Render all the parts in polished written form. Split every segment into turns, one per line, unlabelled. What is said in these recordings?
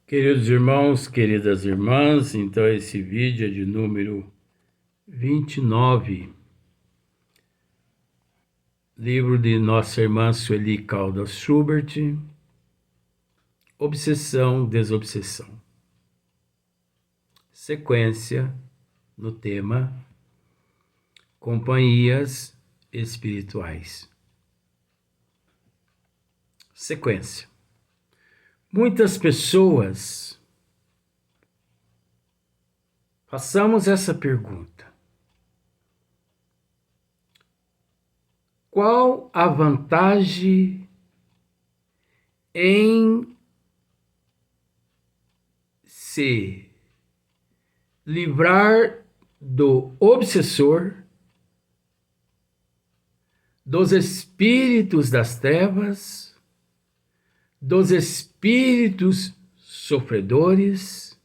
Queridos irmãos, queridas irmãs, então esse vídeo é de número 29, livro de nossa irmã Sueli Caldas Schubert, Obsessão, Desobsessão. Sequência no tema Companhias Espirituais. Sequência. Muitas pessoas, façamos essa pergunta: qual a vantagem em se livrar do obsessor, dos espíritos das trevas, dos espíritos sofredores?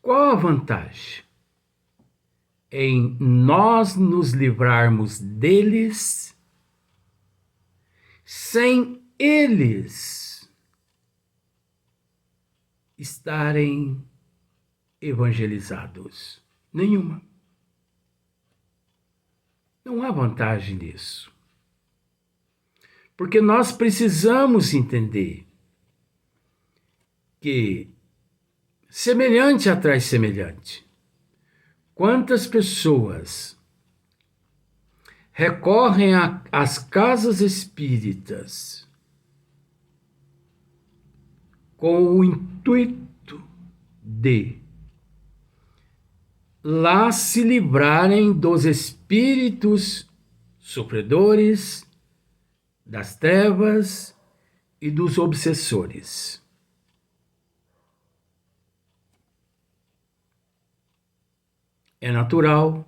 Qual a vantagem em nós nos livrarmos deles sem eles estarem evangelizados? Nenhuma. Não há vantagem nisso. Porque nós precisamos entender que semelhante atrai semelhante. Quantas pessoas recorrem às casas espíritas com o intuito de lá se livrarem dos espíritos sofredores, das trevas e dos obsessores? É natural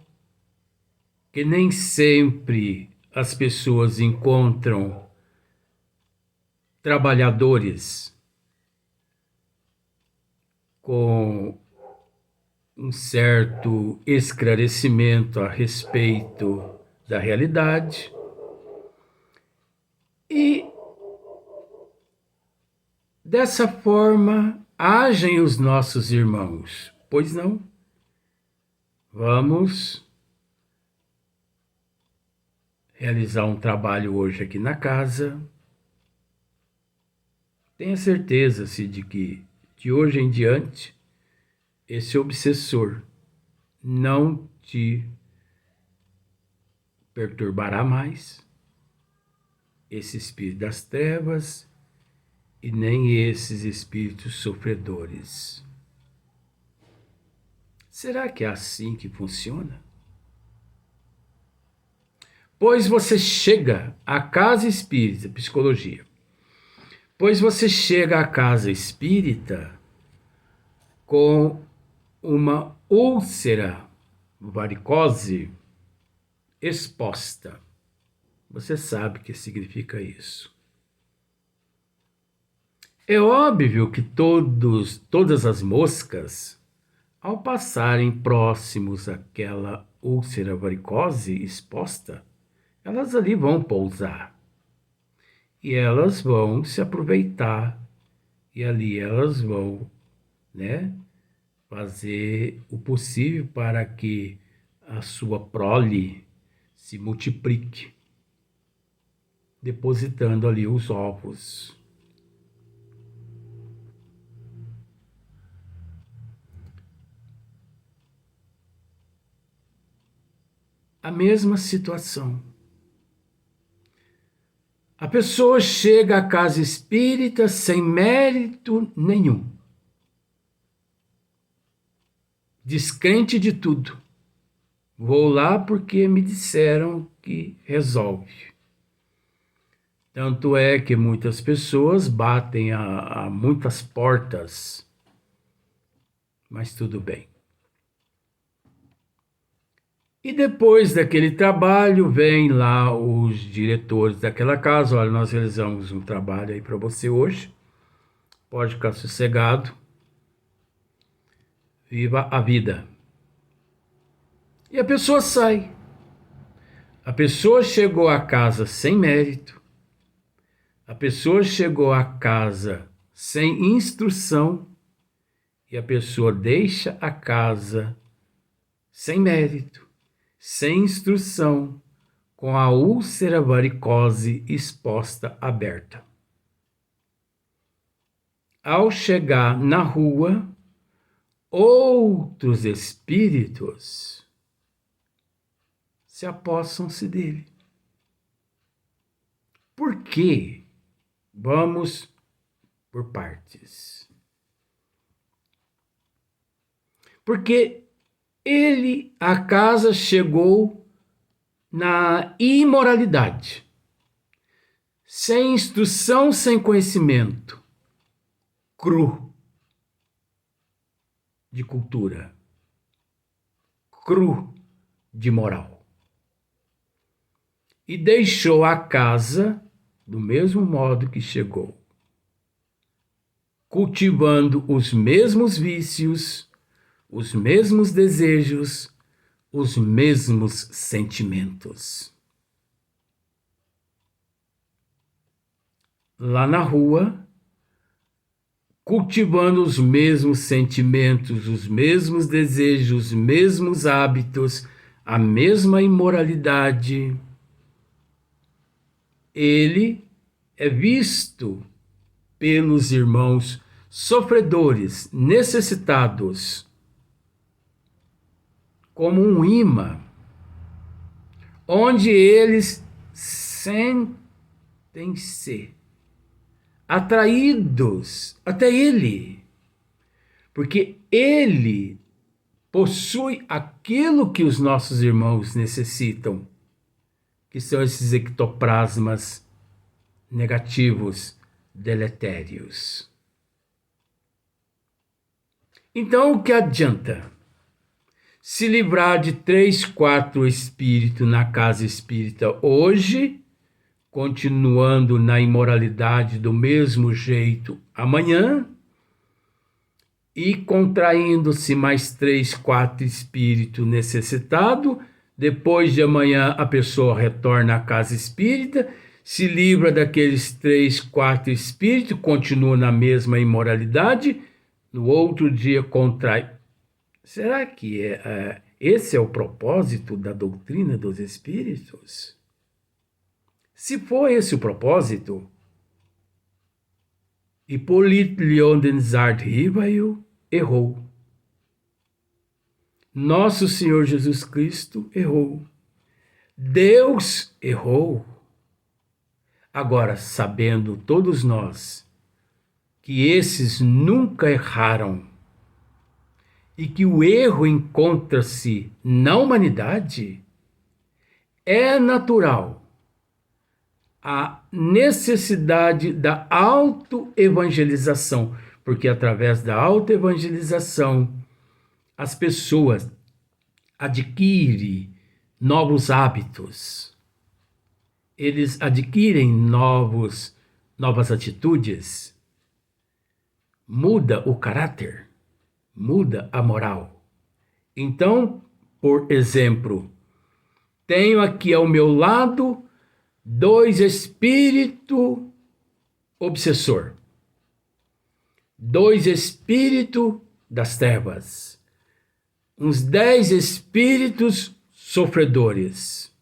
que nem sempre as pessoas encontram trabalhadores com um certo esclarecimento a respeito da realidade e dessa forma agem os nossos irmãos. Pois não? Vamos realizar um trabalho hoje aqui na casa. Tenha certeza-se de que de hoje em diante esse obsessor não te perturbará mais, esse espírito das trevas e nem esses espíritos sofredores. Será que é assim que funciona? Pois você chega à casa espírita, psicologia. Pois você chega à casa espírita com uma úlcera varicose exposta. Você sabe o que significa isso. É óbvio que todas as moscas, ao passarem próximos àquela úlcera varicose exposta, elas ali vão pousar. E elas vão se aproveitar. E ali elas vão, fazer o possível para que a sua prole se multiplique, depositando ali os ovos. A mesma situação. A pessoa chega à casa espírita sem mérito nenhum, descrente de tudo. Vou lá porque me disseram que resolve. Tanto é que muitas pessoas batem a muitas portas, mas tudo bem. E depois daquele trabalho, vem lá os diretores daquela casa: olha, nós realizamos um trabalho aí para você hoje, pode ficar sossegado, viva a vida. E a pessoa sai. A pessoa chegou à casa sem mérito, A pessoa chegou à casa sem instrução e a pessoa deixa a casa sem mérito, sem instrução, com a úlcera varicose exposta aberta. Ao chegar na rua, outros espíritos se apossam-se dele. Por quê? Vamos por partes. Porque a casa chegou na imoralidade, sem instrução, sem conhecimento, cru de cultura, cru de moral. E deixou a casa do mesmo modo que chegou, cultivando os mesmos vícios, os mesmos desejos, os mesmos sentimentos. Lá na rua, cultivando os mesmos sentimentos, os mesmos desejos, os mesmos hábitos, a mesma imoralidade, ele é visto pelos irmãos sofredores, necessitados, como um imã, onde eles sentem-se atraídos até ele, porque ele possui aquilo que os nossos irmãos necessitam, que são esses ectoplasmas negativos, deletérios. Então, o que adianta se livrar de 3, 4 espíritos na casa espírita hoje, continuando na imoralidade do mesmo jeito amanhã, e contraindo-se mais 3, 4 espíritos necessitados? Depois de amanhã a pessoa retorna à casa espírita, se livra daqueles 3, 4 espíritos, continua na mesma imoralidade, no outro dia contrai. Será que esse é o propósito da doutrina dos espíritos? Se for esse o propósito, Hipólito Leodenzart Rivail errou. Nosso Senhor Jesus Cristo errou. Deus errou. Agora, sabendo todos nós que esses nunca erraram e que o erro encontra-se na humanidade, é natural a necessidade da autoevangelização, porque através da autoevangelização as pessoas adquirem novos hábitos, eles adquirem novas atitudes, muda o caráter, muda a moral. Então, por exemplo, tenho aqui ao meu lado 2 espíritos obsessor, 2 espíritos das trevas, uns 10 espíritos sofredores.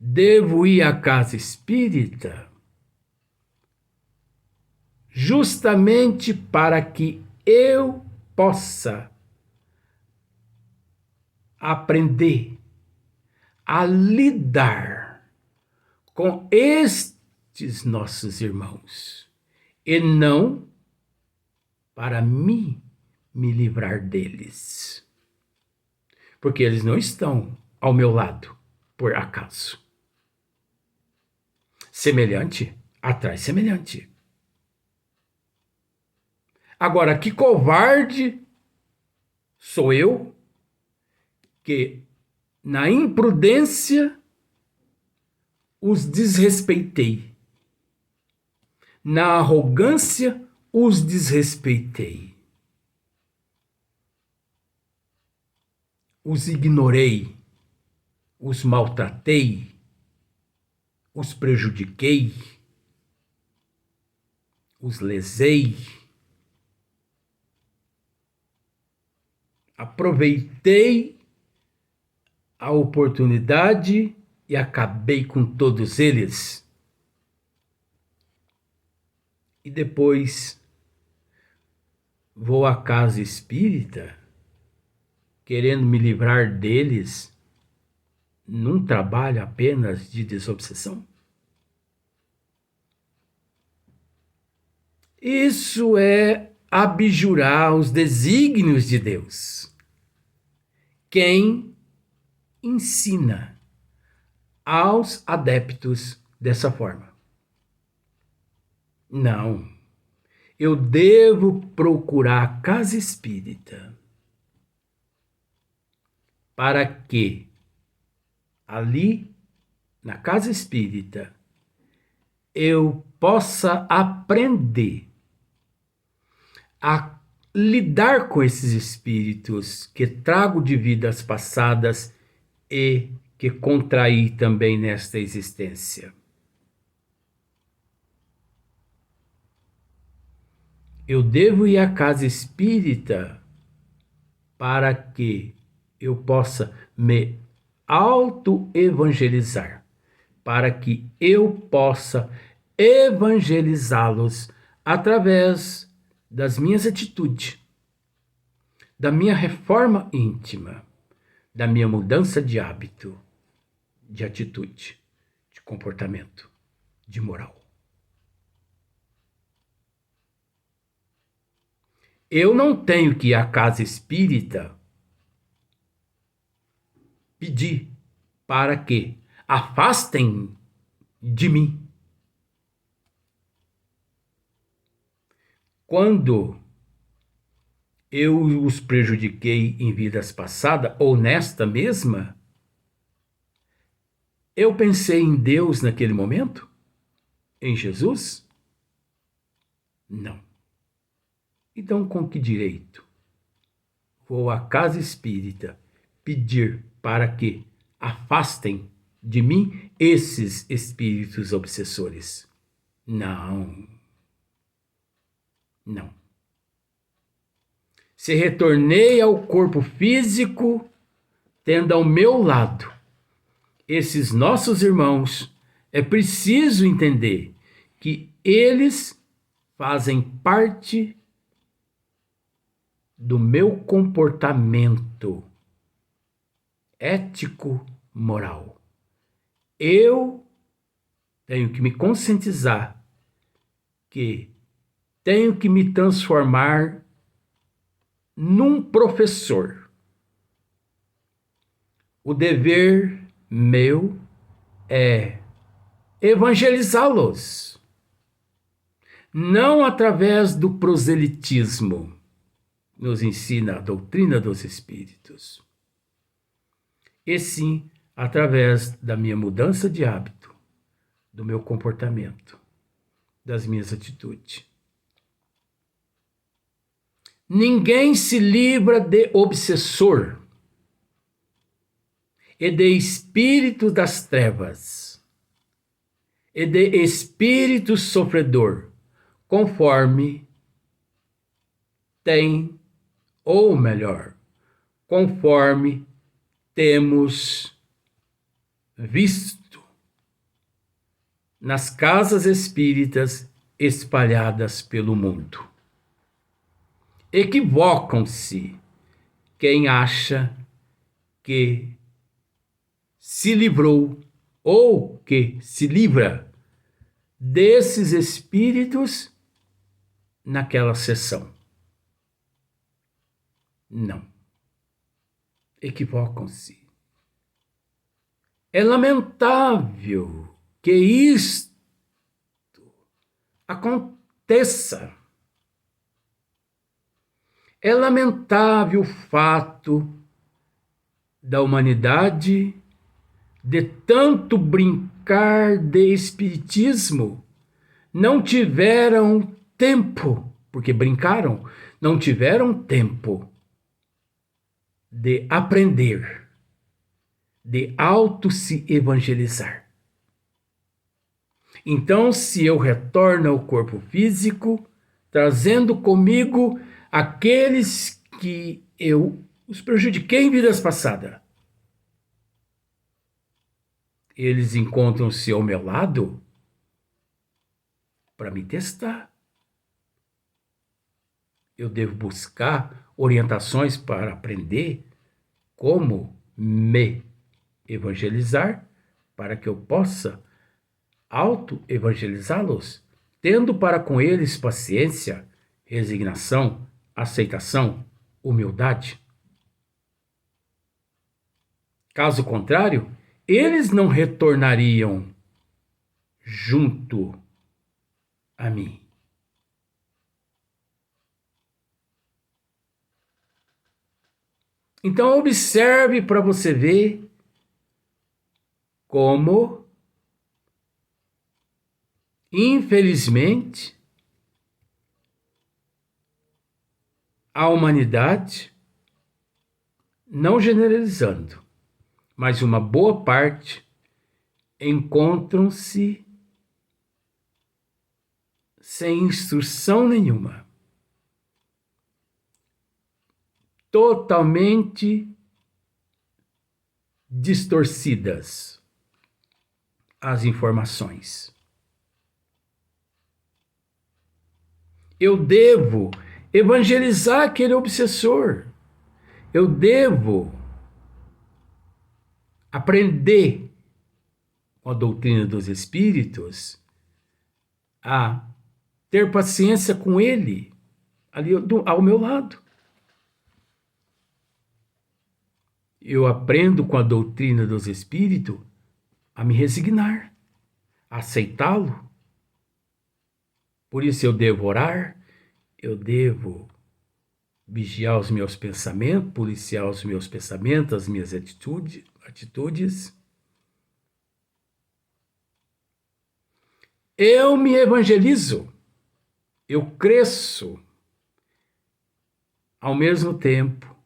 Devo ir à casa espírita justamente para que eu possa aprender a lidar com estes nossos irmãos e não para me livrar deles, porque eles não estão ao meu lado por acaso. Semelhante atrai semelhante. Agora, que covarde sou eu que na imprudência os desrespeitei, na arrogância os desrespeitei, os ignorei, os maltratei, os prejudiquei, os lesei, aproveitei a oportunidade e acabei com todos eles. E depois vou à casa espírita, querendo me livrar deles, num trabalho apenas de desobsessão? Isso é abjurar os desígnios de Deus. Quem ensina aos adeptos dessa forma? Não. Eu devo procurar a casa espírita para que ali, na casa espírita, eu possa aprender a lidar com esses espíritos que trago de vidas passadas e que contraí também nesta existência. Eu devo ir à casa espírita para que eu possa me auto-evangelizar, para que eu possa evangelizá-los através das minhas atitudes, da minha reforma íntima, da minha mudança de hábito, de atitude, de comportamento, de moral. Eu não tenho que ir à casa espírita pedir para que afastem de mim. Quando eu os prejudiquei em vidas passadas, ou nesta mesma, eu pensei em Deus naquele momento? Em Jesus? Não. Então, com que direito vou à casa espírita pedir para que afastem de mim esses espíritos obsessores? Não. Não. Se retornei ao corpo físico, tendo ao meu lado esses nossos irmãos, é preciso entender que eles fazem parte do meu comportamento ético, moral. Eu tenho que me conscientizar que tenho que me transformar num professor. O dever meu é evangelizá-los, não através do proselitismo, nos ensina a doutrina dos espíritos, e sim através da minha mudança de hábito, do meu comportamento, das minhas atitudes. Ninguém se livra de obsessor e de espírito das trevas e de espírito sofredor, conforme tem, ou melhor, conforme temos visto nas casas espíritas espalhadas pelo mundo. Equivocam-se quem acha que se livrou ou que se livra desses espíritos naquela sessão. Não. Equivocam-se. É lamentável que isto aconteça. É lamentável o fato da humanidade de tanto brincar de espiritismo não tiveram tempo, porque brincaram, não tiveram tempo de aprender, de auto se evangelizar. Então, se eu retorno ao corpo físico, trazendo comigo aqueles que eu os prejudiquei em vidas passadas, eles encontram-se ao meu lado para me testar. Eu devo buscar orientações para aprender como me evangelizar, para que eu possa auto-evangelizá-los, tendo para com eles paciência, resignação, aceitação, humildade. Caso contrário, eles não retornariam junto a mim. Então, observe para você ver como, infelizmente, a humanidade, não generalizando, mas uma boa parte, encontram-se sem instrução nenhuma, totalmente distorcidas as informações. Eu devo evangelizar aquele obsessor. Eu devo aprender com a doutrina dos espíritos a ter paciência com ele ali ao meu lado. Eu aprendo com a doutrina dos espíritos a me resignar, a aceitá-lo. Por isso eu devo orar, eu devo vigiar os meus pensamentos, policiar os meus pensamentos, as minhas atitudes. Eu me evangelizo, eu cresço. Ao mesmo tempo,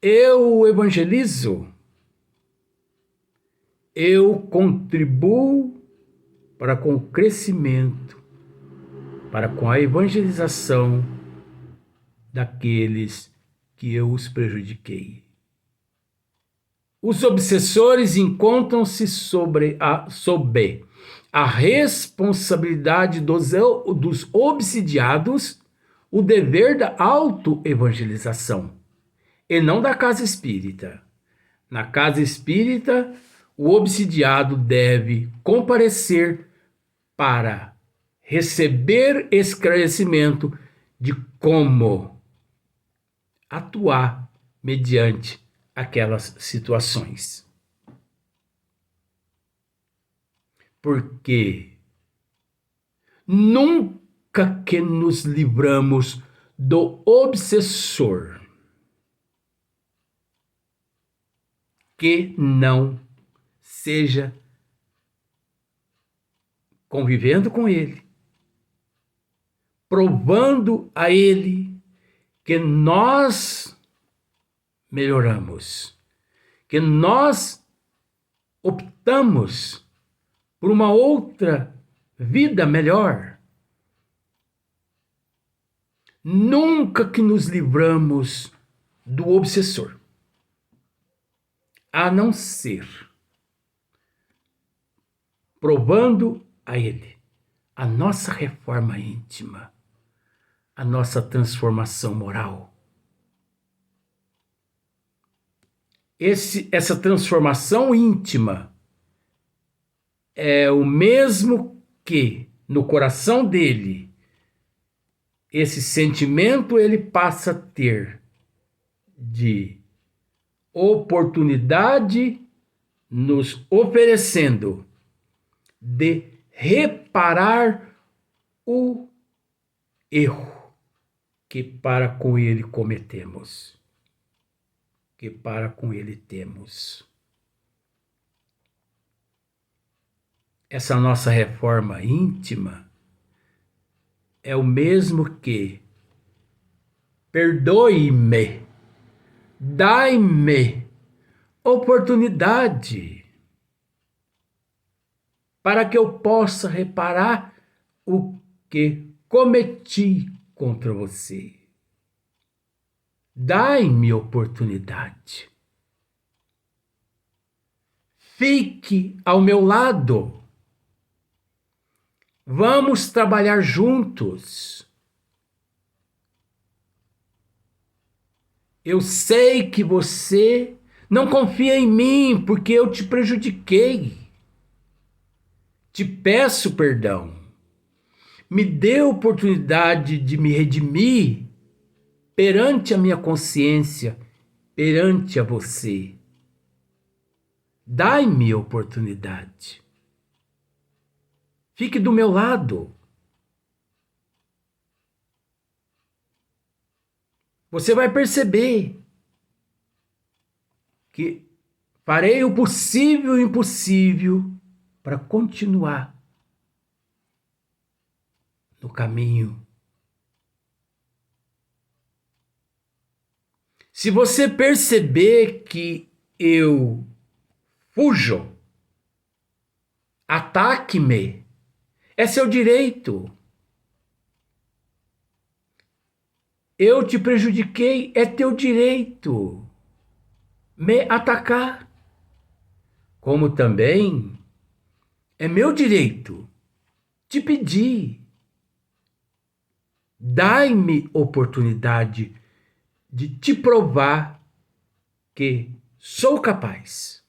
eu evangelizo, eu contribuo para com o crescimento, para com a evangelização daqueles que eu os prejudiquei. Os obsessores encontram-se sob a responsabilidade dos obsidiados, o dever da autoevangelização, e não da casa espírita. Na casa espírita, o obsidiado deve comparecer para receber esclarecimento de como atuar mediante aquelas situações. Porque nunca que nos livramos do obsessor que não seja convivendo com ele, provando a ele que nós melhoramos, que nós optamos por uma outra vida melhor. Nunca que nos livramos do obsessor, a não ser provando a ele a nossa reforma íntima, a nossa transformação moral. Essa transformação íntima é o mesmo que no coração dele esse sentimento ele passa a ter de oportunidade nos oferecendo de reparar o erro que para com ele cometemos, que para com ele temos. Essa nossa reforma íntima é o mesmo que perdoe-me, dai-me oportunidade para que eu possa reparar o que cometi contra você. Dai-me oportunidade. Fique ao meu lado. Vamos trabalhar juntos. Eu sei que você não confia em mim porque eu te prejudiquei. Te peço perdão. Me dê a oportunidade de me redimir perante a minha consciência, perante a você. Dai-me a oportunidade. Fique do meu lado. Você vai perceber que farei o possível e o impossível para continuar no caminho. Se você perceber que eu fujo, ataque-me. É seu direito. Eu te prejudiquei, é teu direito me atacar. Como também é meu direito te pedir. Dai-me oportunidade de te provar que sou capaz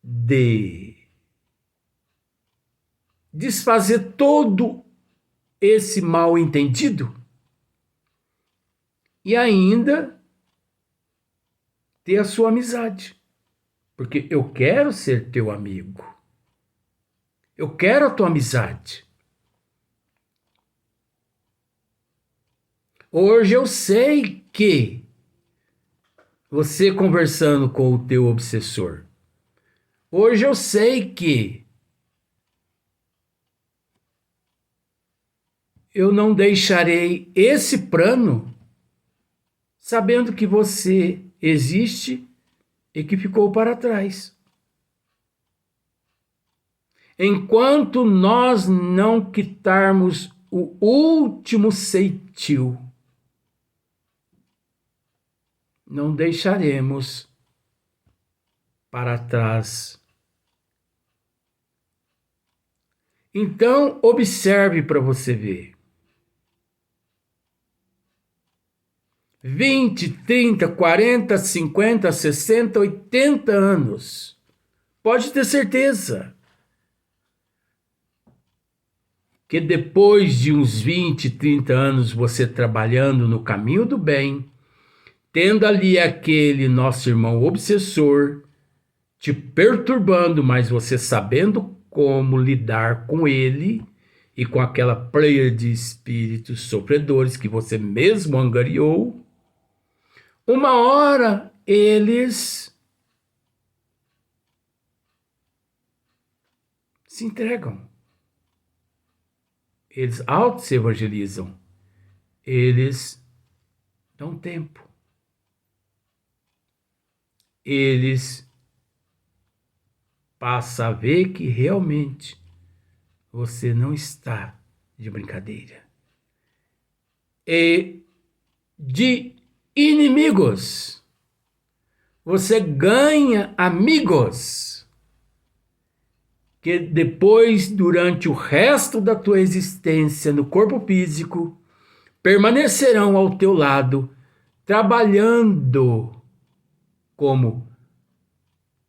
de desfazer todo esse mal entendido e ainda ter a sua amizade. Porque eu quero ser teu amigo. Eu quero a tua amizade. Hoje eu sei que você conversando com o teu obsessor, hoje eu sei que eu não deixarei esse plano sabendo que você existe e que ficou para trás. Enquanto nós não quitarmos o último ceitil, não deixaremos para trás. Então, observe para você ver. 20, 30, 40, 50, 60, 80 anos. Pode ter certeza que depois de uns 20, 30 anos você trabalhando no caminho do bem, tendo ali aquele nosso irmão obsessor te perturbando, mas você sabendo como lidar com ele e com aquela pleia de espíritos sofredores que você mesmo angariou, uma hora eles se entregam. Eles auto-se-evangelizam. Eles dão tempo. Eles passam a ver que realmente você não está de brincadeira. E de inimigos, você ganha amigos que depois, durante o resto da tua existência no corpo físico, permanecerão ao teu lado, trabalhando como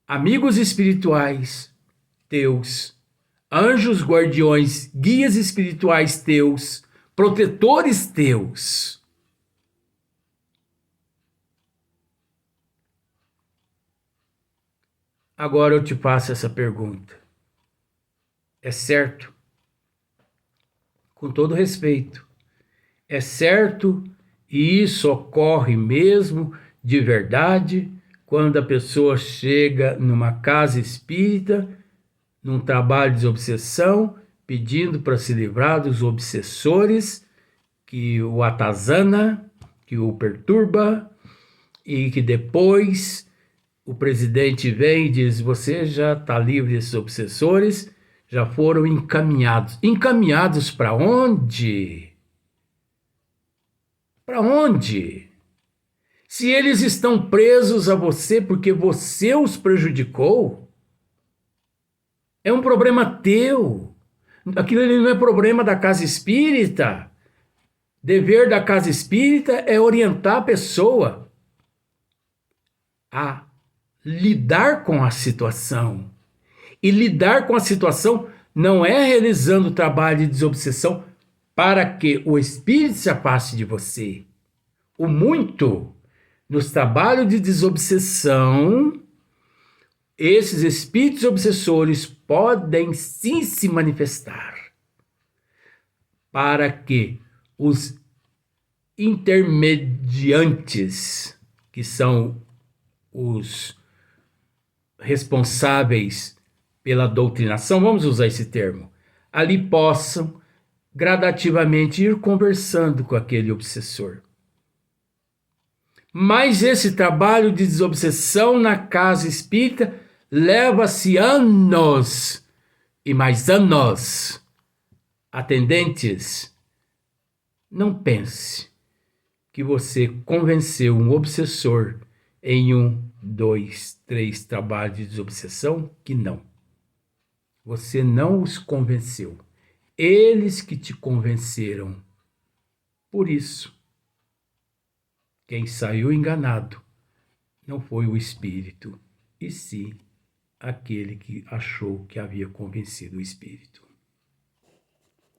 amigos espirituais teus, anjos guardiões, guias espirituais teus, protetores teus. Agora eu te faço essa pergunta. É certo? Com todo respeito. É certo e isso ocorre mesmo de verdade quando a pessoa chega numa casa espírita, num trabalho de obsessão, pedindo para se livrar dos obsessores que o atazana, que o perturba e que depois o presidente vem e diz: você já está livre desses obsessores, já foram encaminhados. Encaminhados para onde? Para onde? Se eles estão presos a você porque você os prejudicou, é um problema teu. Aquilo ali não é problema da casa espírita. Dever da casa espírita é orientar a pessoa a lidar com a situação. E lidar com a situação não é realizando o trabalho de desobsessão para que o espírito se afaste de você. O muito nos trabalhos de desobsessão, esses espíritos obsessores podem sim se manifestar para que os intermediantes, que são os responsáveis pela doutrinação, vamos usar esse termo, ali possam gradativamente ir conversando com aquele obsessor. Mas esse trabalho de desobsessão na casa espírita leva-se anos e mais anos. Atendentes, não pense que você convenceu um obsessor em 1, 2, 3 trabalhos de desobsessão, que não. Você não os convenceu. Eles que te convenceram. Por isso, quem saiu enganado não foi o espírito, e sim aquele que achou que havia convencido o espírito.